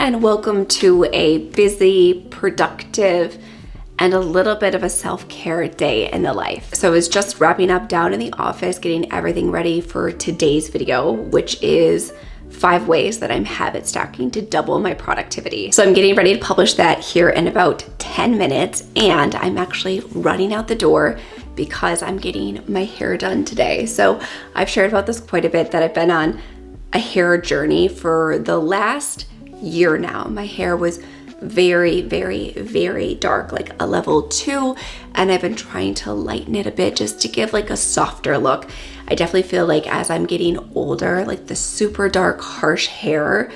and welcome to a busy, productive, and a little bit of a self-care day in the life. So I was just wrapping up down in the office, getting everything ready for today's video, which is 5 ways that I'm habit stacking to double my productivity. So I'm getting ready to publish that here in about 10 minutes, and I'm actually running out the door because I'm getting my hair done today. So I've shared about this quite a bit, that I've been on a hair journey for the last year now. My hair was very, very, very dark, like a level 2, and I've been trying to lighten it a bit just to give like a softer look. I definitely feel like as I'm getting older, like the super dark, harsh hair,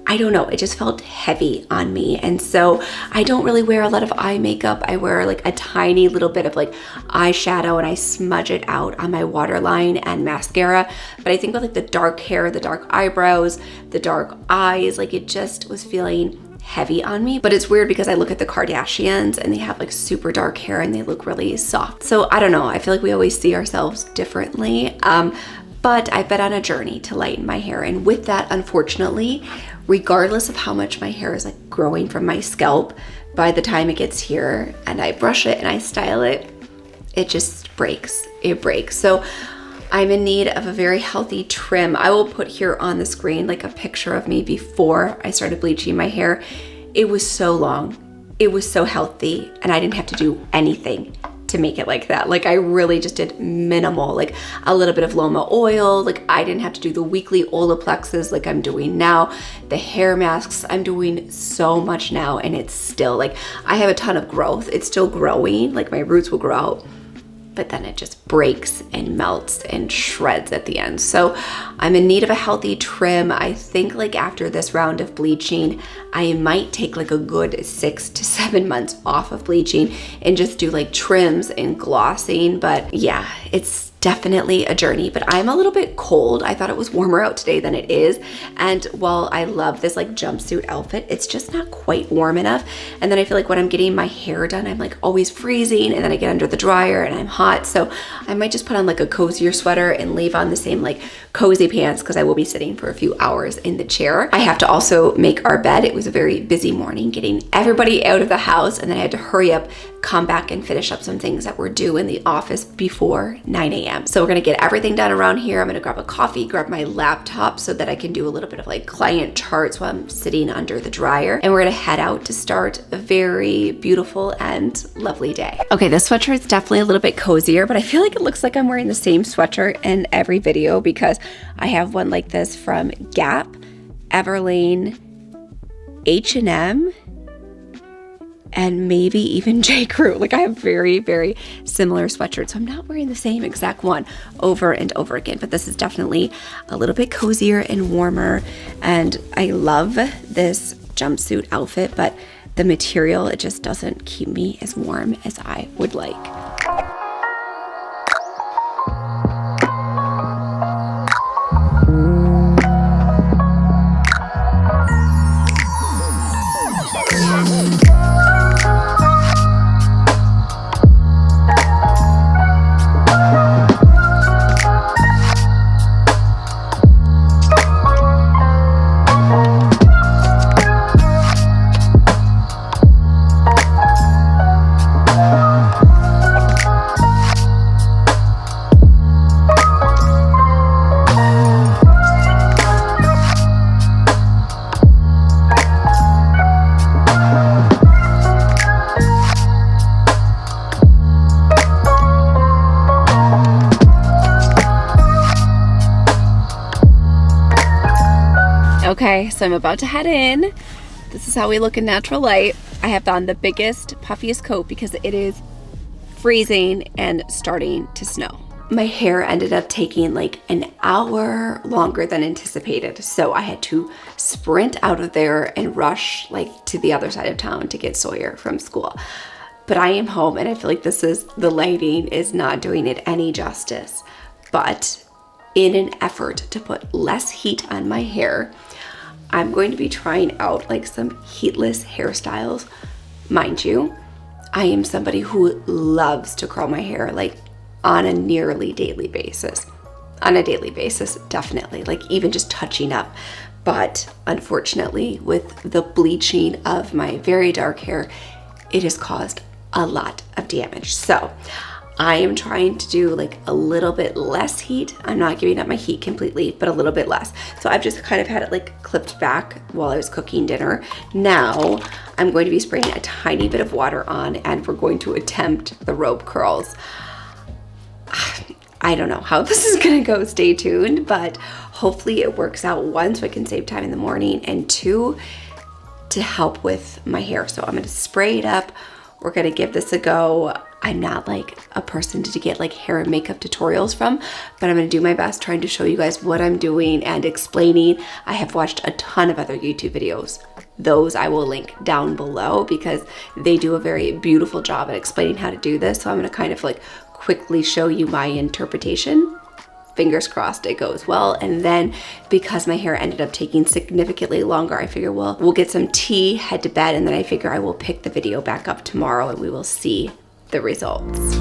I don't know, it just felt heavy on me. And so I don't really wear a lot of eye makeup. I wear like a tiny little bit of like eyeshadow, and I smudge it out on my waterline and mascara. But I think with like the dark hair, the dark eyebrows, the dark eyes, like it just was feeling heavy on me. But it's weird because I look at the Kardashians and they have like super dark hair and they look really soft. So I don't know, I feel like we always see ourselves differently. But I've been on a journey to lighten my hair. And with that, unfortunately, regardless of how much my hair is like growing from my scalp, by the time it gets here and I brush it and I style it, it just breaks. It breaks. So I'm in need of a very healthy trim. I will put here on the screen like a picture of me before I started bleaching my hair. It was so long. It was so healthy, and I didn't have to do anything to make it like that. Like I really just did minimal, like a little bit of Loma oil. Like I didn't have to do the weekly Olaplexes like I'm doing now. The hair masks, I'm doing so much now, and it's still like, I have a ton of growth. It's still growing, like my roots will grow out, but then it just breaks and melts and shreds at the end. So I'm in need of a healthy trim. I think like after this round of bleaching, I might take like a good 6 to 7 months off of bleaching and just do like trims and glossing. But yeah, it's definitely a journey. But I'm a little bit cold. I thought it was warmer out today than it is. And while I love this like jumpsuit outfit, it's just not quite warm enough. And then I feel like when I'm getting my hair done, I'm like always freezing, and then I get under the dryer and I'm hot. So I might just put on like a cozier sweater and leave on the same like cozy pants, because I will be sitting for a few hours in the chair. I have to also make our bed. It was a very busy morning getting everybody out of the house, and then I had to hurry up, come back and finish up some things that were due in the office before 9 a.m. So we're gonna get everything done around here. I'm gonna grab a coffee, grab my laptop so that I can do a little bit of like client charts while I'm sitting under the dryer. And we're gonna head out to start a very beautiful and lovely day. Okay, this sweatshirt is definitely a little bit cozier, but I feel like it looks like I'm wearing the same sweatshirt in every video, because I have one like this from Gap, Everlane, H&M, and maybe even J. Crew. Like I have very, very similar sweatshirts. So I'm not wearing the same exact one over and over again, but this is definitely a little bit cozier and warmer. And I love this jumpsuit outfit, but the material, it just doesn't keep me as warm as I would like. Okay, so I'm about to head in. This is how we look in natural light. I have on the biggest, puffiest coat because it is freezing and starting to snow. My hair ended up taking like an hour longer than anticipated. So I had to sprint out of there and rush like to the other side of town to get Sawyer from school. But I am home, and I feel like the lighting is not doing it any justice. But in an effort to put less heat on my hair, I'm going to be trying out like some heatless hairstyles. Mind you, I am somebody who loves to curl my hair like on a nearly daily basis. On a daily basis, definitely, like even just touching up. But unfortunately, with the bleaching of my very dark hair, it has caused a lot of damage. So I am trying to do like a little bit less heat. I'm not giving up my heat completely, but a little bit less. So I've just kind of had it like clipped back while I was cooking dinner. Now I'm going to be spraying a tiny bit of water on, and we're going to attempt the robe curls. I don't know how this is gonna go, stay tuned, but hopefully it works out, one, so I can save time in the morning, and two, to help with my hair. So I'm gonna spray it up. We're gonna give this a go. I'm not like a person to get like hair and makeup tutorials from, but I'm gonna do my best trying to show you guys what I'm doing and explaining. I have watched a ton of other YouTube videos. Those I will link down below because they do a very beautiful job at explaining how to do this. So I'm gonna kind of like quickly show you my interpretation. Fingers crossed it goes well. And then because my hair ended up taking significantly longer, I figure we'll get some tea, head to bed, and then I figure I will pick the video back up tomorrow and we will see the results.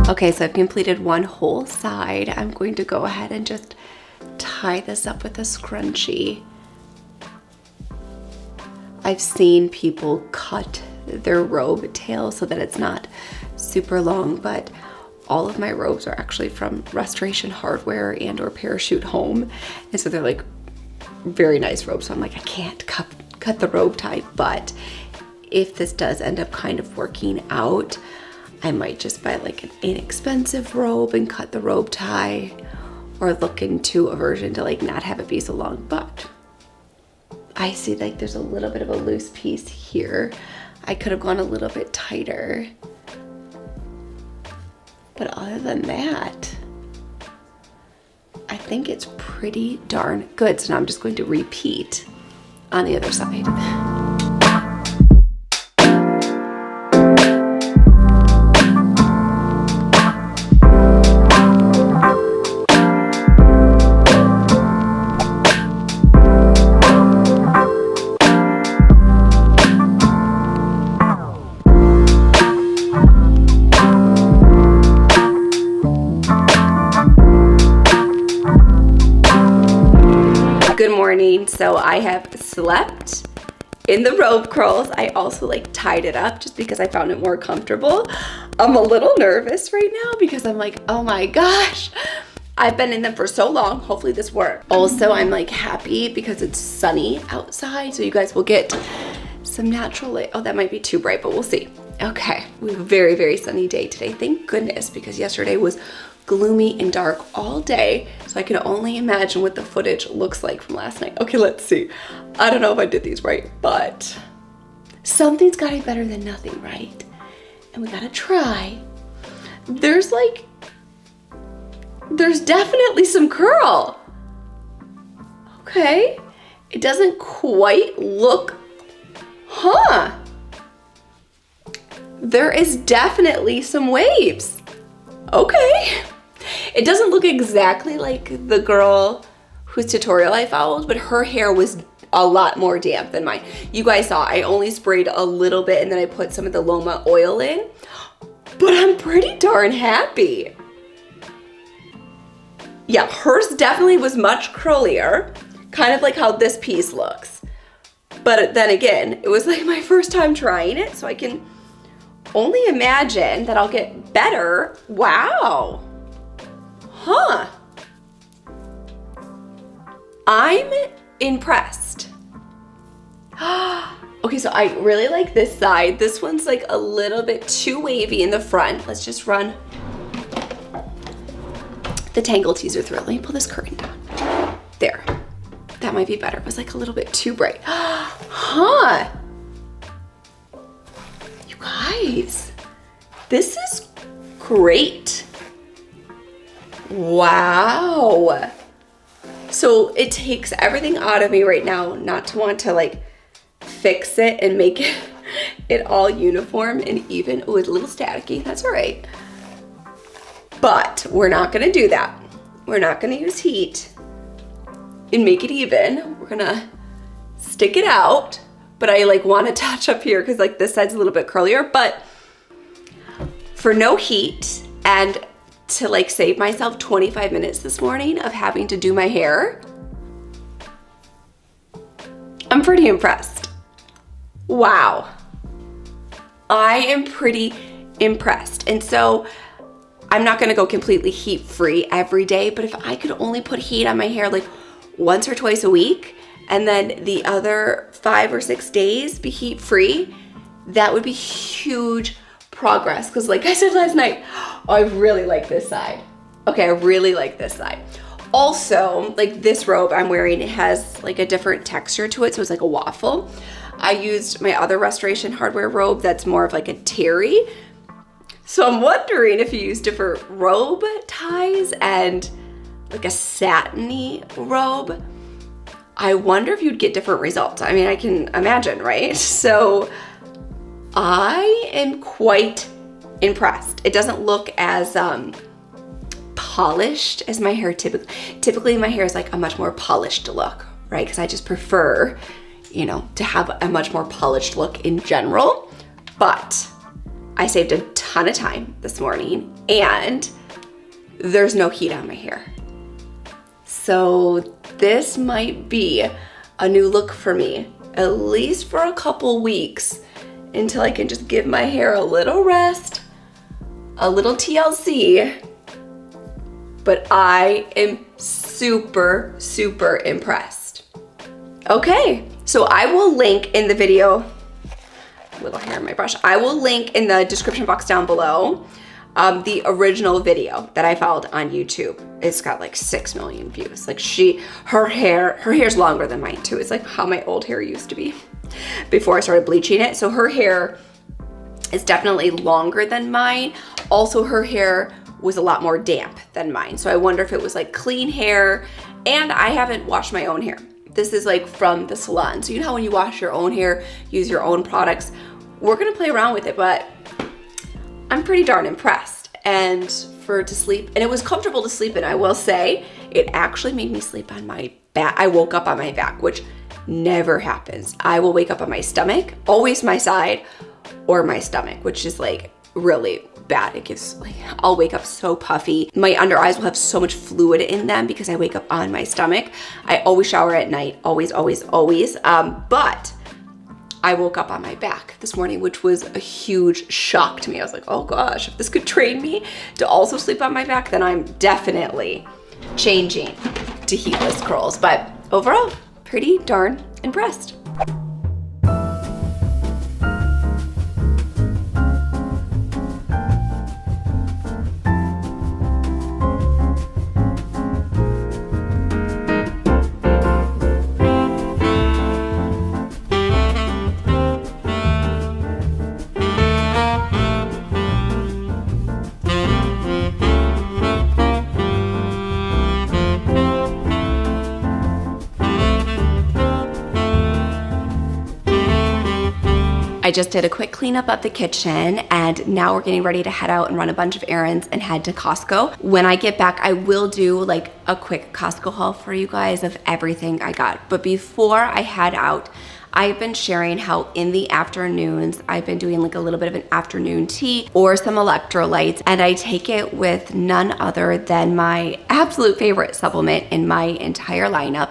Okay, so I've completed one whole side. I'm going to go ahead and just tie this up with a scrunchie. I've seen people cut their robe tail so that it's not super long, but all of my robes are actually from Restoration Hardware and or Parachute Home. And so they're like very nice robes. So I'm like, I can't cut the robe tie, but if this does end up kind of working out, I might just buy like an inexpensive robe and cut the robe tie, or look into a version to like not have it be so long. But I see like there's a little bit of a loose piece here. I could have gone a little bit tighter. But other than that, I think it's pretty darn good. So now I'm just going to repeat on the other side. Good morning. So I have slept in the robe curls. I also like tied it up just because I found it more comfortable. I'm a little nervous right now because I'm like, oh my gosh, I've been in them for so long. Hopefully this works. Also, I'm like happy because it's sunny outside, so you guys will get some natural light. Oh, that might be too bright, but we'll see. Okay, we have a very, very sunny day today. Thank goodness, because yesterday was gloomy and dark all day, so I can only imagine what the footage looks like from last night. Okay, let's see. I don't know if I did these right, but something's gotta be better than nothing, right? And we gotta try. There's definitely some curl. Okay, it doesn't quite look, there is definitely some waves. Okay. It doesn't look exactly like the girl whose tutorial I followed, but her hair was a lot more damp than mine. You guys saw I only sprayed a little bit and then I put some of the Loma oil in, but I'm pretty darn happy. Yeah, hers definitely was much curlier, kind of like how this piece looks. But then again, it was like my first time trying it, so I can only imagine that I'll get better. Wow. I'm impressed. Okay, so I really like this side. This one's like a little bit too wavy in the front. Let's just run the Tangle teaser through. Let me pull this curtain down. There. That might be better. It was like a little bit too bright. Huh. You guys, this is great. Wow. So it takes everything out of me right now not to want to like fix it and make it all uniform and even. Oh, it's a little staticky. That's all right. But we're not gonna do that. We're not gonna use heat and make it even. We're gonna stick it out. But I like want to touch up here because like this side's a little bit curlier. But for no heat and to like save myself 25 minutes this morning of having to do my hair, I'm pretty impressed. Wow. I am pretty impressed. And so I'm not gonna go completely heat free every day, but if I could only put heat on my hair like once or twice a week, and then the other 5 or 6 days be heat free, that would be huge progress. Because like I said last night, oh, I really like this side. Okay, I really like this side. Also, like this robe I'm wearing, it has like a different texture to it, so it's like a waffle. I used my other Restoration Hardware robe that's more of like a terry. So I'm wondering if you use different robe ties and like a satiny robe, I wonder if you'd get different results. I mean, I can imagine, right? So I am quite impressed. It doesn't look as polished as my hair typically my hair is like a much more polished look, right? Because I just prefer, you know, to have a much more polished look in general. But I saved a ton of time this morning and there's no heat on my hair. So this might be a new look for me, at least for a couple weeks, until I can just give my hair a little rest, a little TLC. But I am super, super impressed. Okay, so I will link in the video, little hair in my brush, I will link in the description box down below the original video that I found on YouTube. It's got like 6 million views. Like her hair's longer than mine too. It's like how my old hair used to be before I started bleaching it. So her hair is definitely longer than mine. Also, her hair was a lot more damp than mine. So I wonder if it was like clean hair, and I haven't washed my own hair. This is like from the salon. So you know how when you wash your own hair, use your own products, we're gonna play around with it, but I'm pretty darn impressed. And for it to sleep, and it was comfortable to sleep in, I will say, it actually made me sleep on my back. I woke up on my back, which never happens. I will wake up on my stomach, always my side or my stomach, which is like really bad. It gives like, I'll wake up so puffy. My under eyes will have so much fluid in them because I wake up on my stomach. I always shower at night, always, always, always. But I woke up on my back this morning, which was a huge shock to me. I was like, oh gosh, if this could train me to also sleep on my back, then I'm definitely changing to heatless curls. But overall, pretty darn impressed. I just did a quick cleanup of the kitchen and now we're getting ready to head out and run a bunch of errands and head to Costco. When I get back, I will do like a quick Costco haul for you guys of everything I got. But before I head out, I've been sharing how in the afternoons, I've been doing like a little bit of an afternoon tea or some electrolytes, and I take it with none other than my absolute favorite supplement in my entire lineup,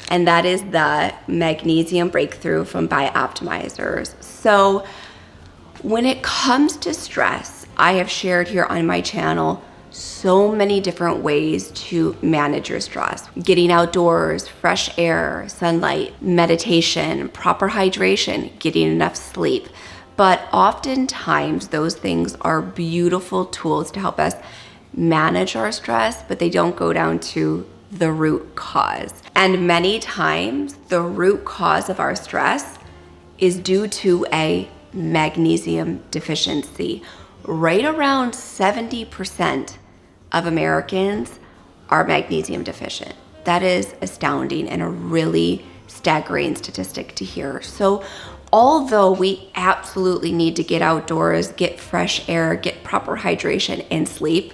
and that is the Magnesium Breakthrough from Bioptimizers. So when it comes to stress, I have shared here on my channel so many different ways to manage your stress. Getting outdoors, fresh air, sunlight, meditation, proper hydration, getting enough sleep. But oftentimes those things are beautiful tools to help us manage our stress, but they don't go down to the root cause. And many times the root cause of our stress is due to a magnesium deficiency. Right around 70% of Americans are magnesium deficient. That is astounding and a really staggering statistic to hear. So although we absolutely need to get outdoors, get fresh air, get proper hydration and sleep,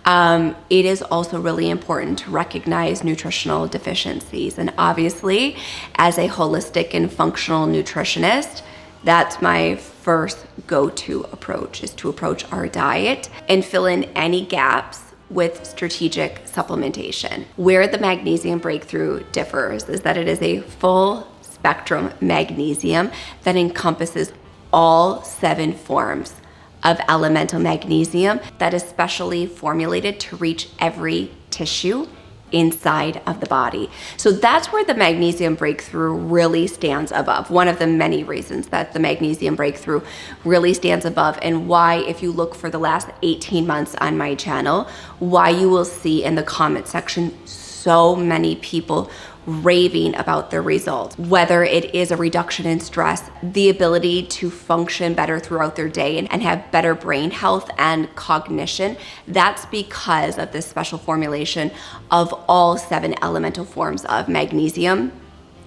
it is also really important to recognize nutritional deficiencies. And obviously, as a holistic and functional nutritionist, that's my first go-to approach, is to approach our diet and fill in any gaps with strategic supplementation. Where the magnesium breakthrough differs is that it is a full spectrum magnesium that encompasses all 7 forms of elemental magnesium that is specially formulated to reach every tissue inside of the body. So that's where the magnesium breakthrough really stands above. One of the many reasons that the magnesium breakthrough really stands above, and why, if you look for the last 18 months on my channel, why you will see in the comment section so many people raving about their results, whether it is a reduction in stress, the ability to function better throughout their day and have better brain health and cognition. That's because of this special formulation of all 7 elemental forms of magnesium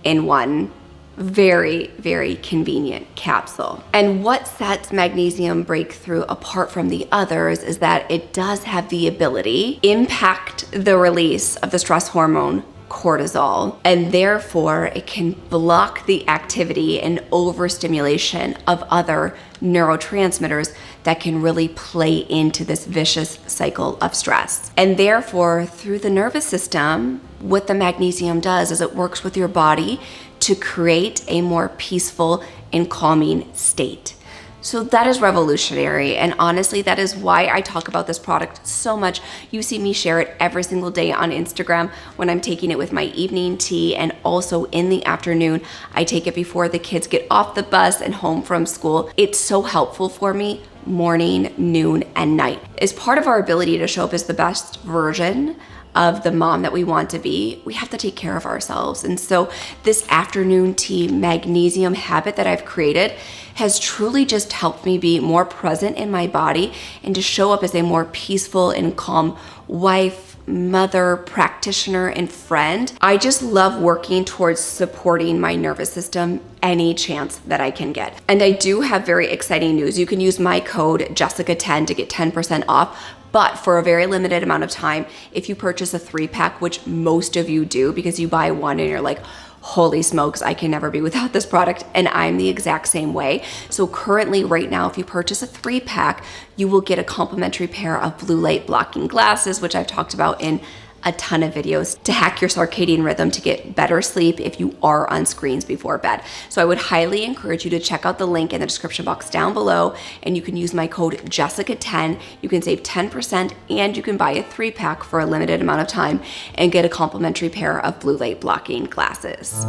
in one very, very convenient capsule. And what sets magnesium breakthrough apart from the others is that it does have the ability to impact the release of the stress hormone cortisol, and therefore it can block the activity and overstimulation of other neurotransmitters that can really play into this vicious cycle of stress. And therefore, through the nervous system, what the magnesium does is it works with your body to create a more peaceful and calming state. So that is revolutionary, and honestly, that is why I talk about this product so much. You see me share it every single day on Instagram when I'm taking it with my evening tea, and also in the afternoon. I take it before the kids get off the bus and home from school. It's so helpful for me morning, noon, and night. As part of our ability to show up as the best version of the mom that we want to be, we have to take care of ourselves. And so this afternoon tea magnesium habit that I've created has truly just helped me be more present in my body and to show up as a more peaceful and calm wife, mother, practitioner, and friend. I just love working towards supporting my nervous system any chance that I can get. And I do have very exciting news. You can use my code Jessica10 to get 10% off. But for a very limited amount of time, if you purchase a 3-pack, which most of you do because you buy one and you're like, holy smokes, I can never be without this product. And I'm the exact same way. So currently right now, if you purchase a 3-pack, you will get a complimentary pair of blue light blocking glasses, which I've talked about in a ton of videos, to hack your circadian rhythm to get better sleep if you are on screens before bed. So I would highly encourage you to check out the link in the description box down below, and you can use my code Jessica10. You can save 10% and you can buy a 3-pack for a limited amount of time and get a complimentary pair of blue light blocking glasses.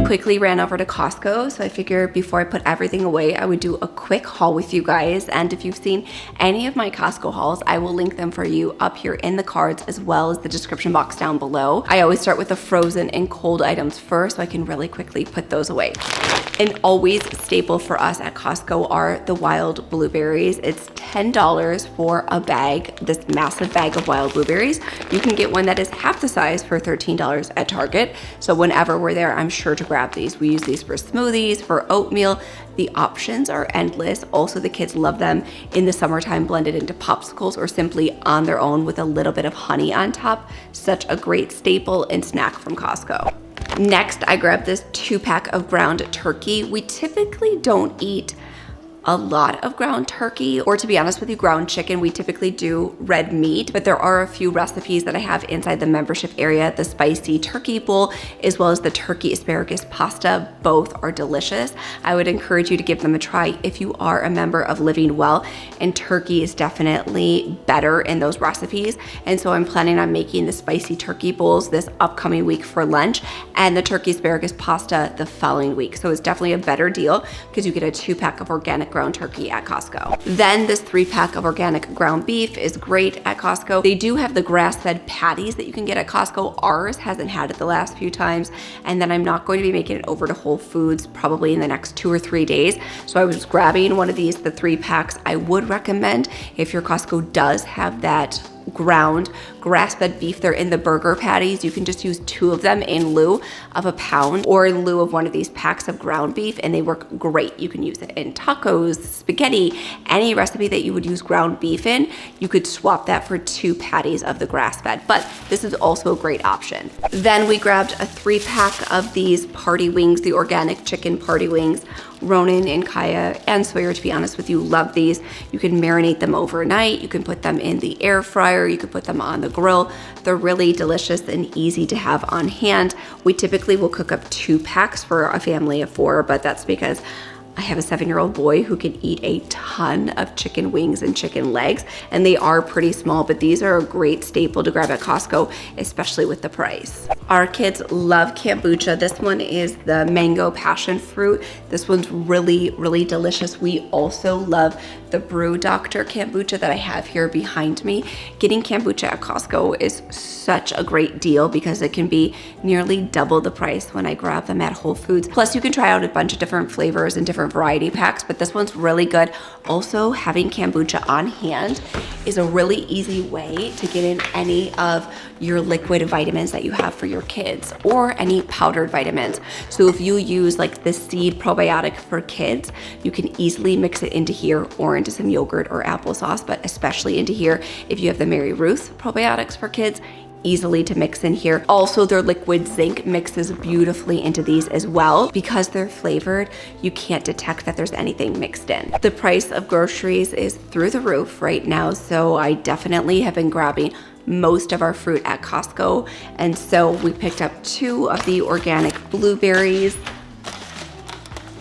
Quickly ran over to Costco, so I figured before I put everything away, I would do a quick haul with you guys. And if you've seen any of my Costco hauls, I will link them for you up here in the cards as well as the description box down below. I always start with the frozen and cold items first, so I can really quickly put those away. An always staple for us at Costco are the wild blueberries. It's $10 for a bag, this massive bag of wild blueberries. You can get one that is half the size for $13 at Target. So whenever we're there, I'm sure to grab these. We use these for smoothies, for oatmeal. The options are endless. Also, the kids love them in the summertime blended into popsicles or simply on their own with a little bit of honey on top. Such a great staple and snack from Costco. Next, I grabbed this 2-pack of ground turkey. We typically don't eat a lot of ground turkey, or to be honest with you, ground chicken. We typically do red meat, but there are a few recipes that I have inside the membership area. The spicy turkey bowl, as well as the turkey asparagus pasta, both are delicious. I would encourage you to give them a try if you are a member of Living Well, and turkey is definitely better in those recipes. And so I'm planning on making the spicy turkey bowls this upcoming week for lunch, and the turkey asparagus pasta the following week. So it's definitely a better deal because you get a 2-pack of organic ground turkey at Costco. Then this 3-pack of organic ground beef is great at Costco. They do have the grass-fed patties that you can get at Costco. Ours hasn't had it the last few times. And then I'm not going to be making it over to Whole Foods probably in the next 2 or 3 days. So I was grabbing one of these, the 3 packs. I would recommend, if your Costco does have that ground grass-fed beef, they're in the burger patties, you can just use 2 of them in lieu of a pound or in lieu of one of these packs of ground beef, and they work great. You can use it in tacos, spaghetti, any recipe that you would use ground beef in, you could swap that for 2 patties of the grass-fed, but this is also a great option. Then we grabbed a 3-pack of these party wings, the organic chicken party wings. Ronan and Kaya and Sawyer, to be honest with you, love these. You can marinate them overnight. You can put them in the air fryer. You can put them on the grill. They're really delicious and easy to have on hand. We typically will cook up 2 packs for a family of 4, but that's because I have a 7-year-old boy who can eat a ton of chicken wings and chicken legs, and they are pretty small, but these are a great staple to grab at Costco, especially with the price. Our kids love kombucha. This one is the mango passion fruit. This one's really, really delicious. We also love the Brew Doctor kombucha that I have here behind me. Getting kombucha at Costco is such a great deal because it can be nearly double the price when I grab them at Whole Foods. Plus, you can try out a bunch of different flavors and different variety packs, but this one's really good. Also, having kombucha on hand is a really easy way to get in any of your liquid vitamins that you have for your kids, or any powdered vitamins. So if you use like the seed probiotic for kids, you can easily mix it into here or into some yogurt or applesauce, but especially into here. If you have the Mary Ruth probiotics for kids, easily to mix in here. Also, their liquid zinc mixes beautifully into these as well. Because they're flavored, you can't detect that there's anything mixed in. The price of groceries is through the roof right now, so I definitely have been grabbing most of our fruit at Costco. And so we picked up 2 of the organic blueberries,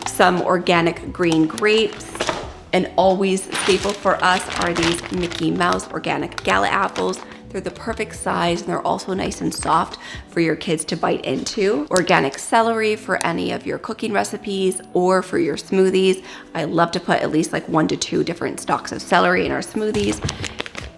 some organic green grapes, and always staple for us are these Mickey Mouse organic gala apples. They're the perfect size, and they're also nice and soft for your kids to bite into. Organic celery for any of your cooking recipes or for your smoothies. I love to put at least like 1 to 2 different stalks of celery in our smoothies.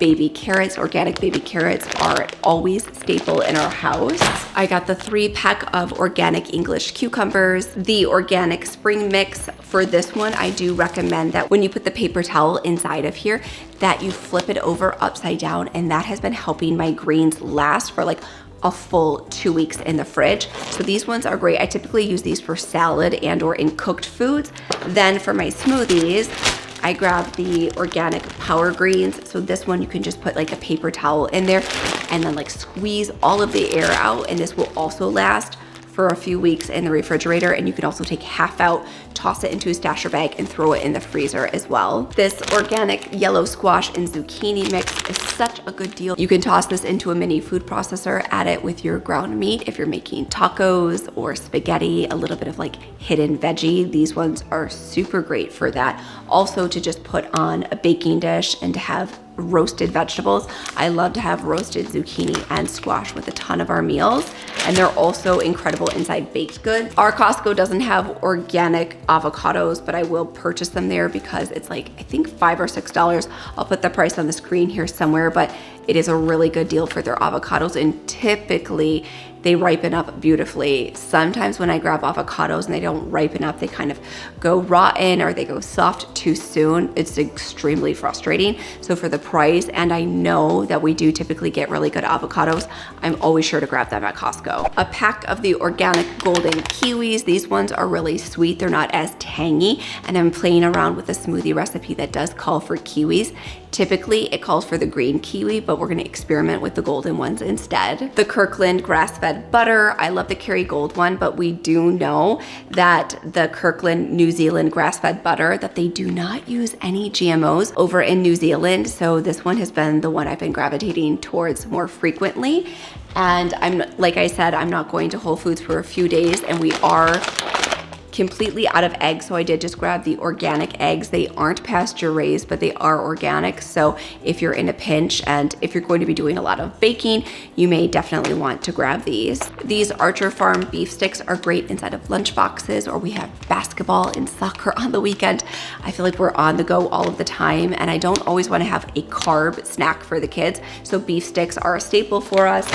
Baby carrots, organic baby carrots are always staple in our house. I got the 3-pack of organic English cucumbers, the organic spring mix. For this one, I do recommend that when you put the paper towel inside of here, that you flip it over upside down, and that has been helping my greens last for like a full 2 weeks in the fridge. So these ones are great. I typically use these for salad and or in cooked foods. Then for my smoothies, I grabbed the organic power greens. So this one you can just put like a paper towel in there and then like squeeze all of the air out, and this will also last for a few weeks in the refrigerator. And you can also take half out, toss it into a stasher bag, and throw it in the freezer as well. This organic yellow squash and zucchini mix is such a good deal. You can toss this into a mini food processor, add it with your ground meat if you're making tacos or spaghetti, a little bit of like hidden veggie. These ones are super great for that. Also to just put on a baking dish and to have roasted vegetables. I love to have roasted zucchini and squash with a ton of our meals, and they're also incredible inside baked goods. Our Costco doesn't have organic avocados, but I will purchase them there because it's like, I think $5 or $6. I'll put the price on the screen here somewhere, but it is a really good deal for their avocados, and typically they ripen up beautifully. Sometimes when I grab avocados and they don't ripen up, they kind of go rotten or they go soft too soon. It's extremely frustrating. So for the price, and I know that we do typically get really good avocados, I'm always sure to grab them at Costco. A pack of the organic golden kiwis. These ones are really sweet. They're not as tangy, and I'm playing around with a smoothie recipe that does call for kiwis. Typically, it calls for the green kiwi, but we're gonna experiment with the golden ones instead. The Kirkland grass-fed butter. I love the Kerrygold one, but we do know that the Kirkland New Zealand grass-fed butter, that they do not use any GMOs over in New Zealand. So this one has been the one I've been gravitating towards more frequently. And like I said, I'm not going to Whole Foods for a few days, and we are completely out of eggs, so I did just grab the organic eggs. They aren't pasture raised, but they are organic. So if you're in a pinch and if you're going to be doing a lot of baking, you may definitely want to grab these. These Archer Farm beef sticks are great inside of lunch boxes, or we have basketball and soccer on the weekend. I feel like we're on the go all of the time, and I don't always want to have a carb snack for the kids. So beef sticks are a staple for us.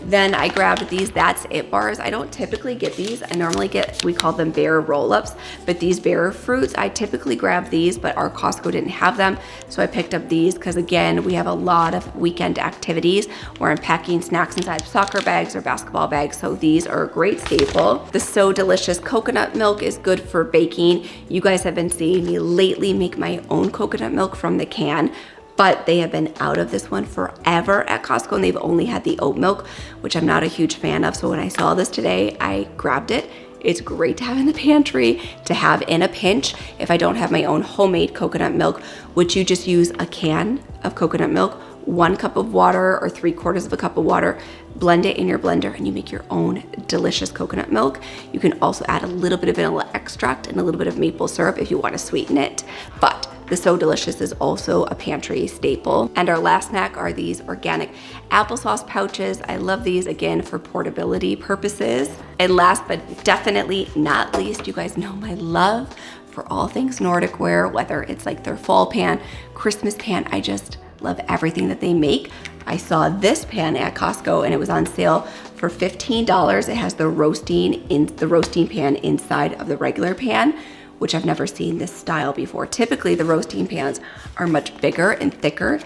Then I grabbed these That's It bars. I don't typically get these. I normally get, we call them bear roll-ups, but these bear fruits, I typically grab these, but our Costco didn't have them. So I picked up these because, again, we have a lot of weekend activities where I'm packing snacks inside soccer bags or basketball bags. So these are a great staple. The So Delicious coconut milk is good for baking. You guys have been seeing me lately make my own coconut milk from the can, but they have been out of this one forever at Costco, and they've only had the oat milk, which I'm not a huge fan of. So when I saw this today, I grabbed it. It's great to have in the pantry, to have in a pinch. If I don't have my own homemade coconut milk, which you just use a can of coconut milk, 1 cup of water or 3/4 of a cup of water, blend it in your blender, and you make your own delicious coconut milk. You can also add a little bit of vanilla extract and a little bit of maple syrup if you want to sweeten it. But the So Delicious is also a pantry staple. And our last snack are these organic applesauce pouches. I love these, again, for portability purposes. And last but definitely not least, you guys know my love for all things Nordic wear, whether it's like their fall pan, Christmas pan. I just love everything that they make. I saw this pan at Costco and it was on sale for $15. It has the roasting pan inside of the regular pan, which I've never seen this style before. Typically the roasting pans are much bigger and thicker.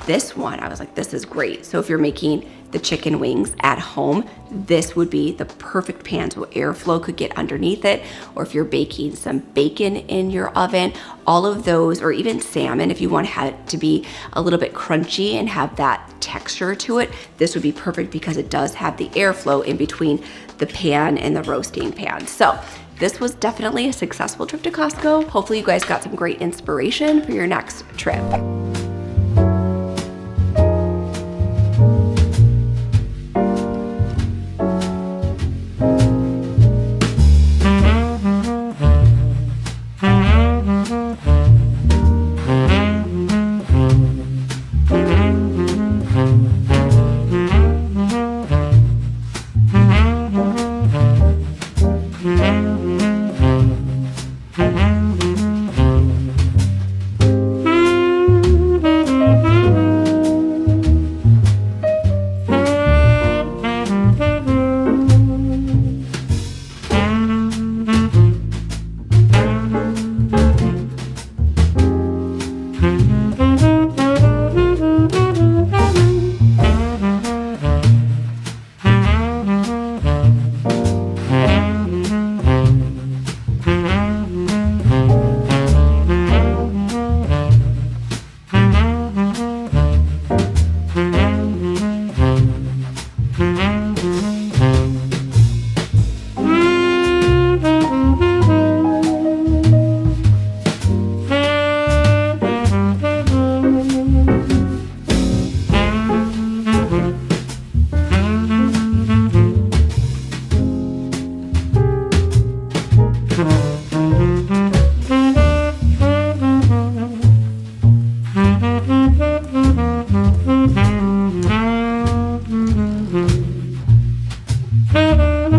This one, I was like, this is great. So if you're making the chicken wings at home, this would be the perfect pan so airflow could get underneath it. Or if you're baking some bacon in your oven, all of those, or even salmon, if you want it to be a little bit crunchy and have that texture to it, this would be perfect because it does have the airflow in between the pan and the roasting pan. So this was definitely a successful trip to Costco. Hopefully you guys got some great inspiration for your next trip.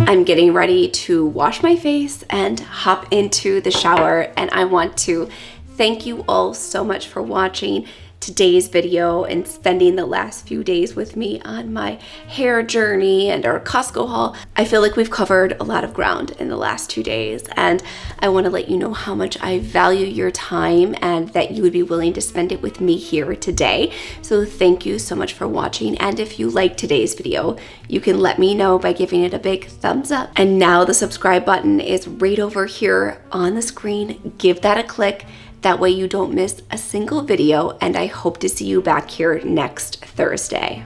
I'm getting ready to wash my face and hop into the shower, and I want to thank you all so much for watching today's video and spending the last few days with me on my hair journey and our Costco haul. I feel like we've covered a lot of ground in the last 2 days, and I want to let you know how much I value your time and that you would be willing to spend it with me here today. So thank you so much for watching, and if you liked today's video, you can let me know by giving it a big thumbs up. And now the subscribe button is right over here on the screen. Give that a click. That way you don't miss a single video, and I hope to see you back here next Thursday.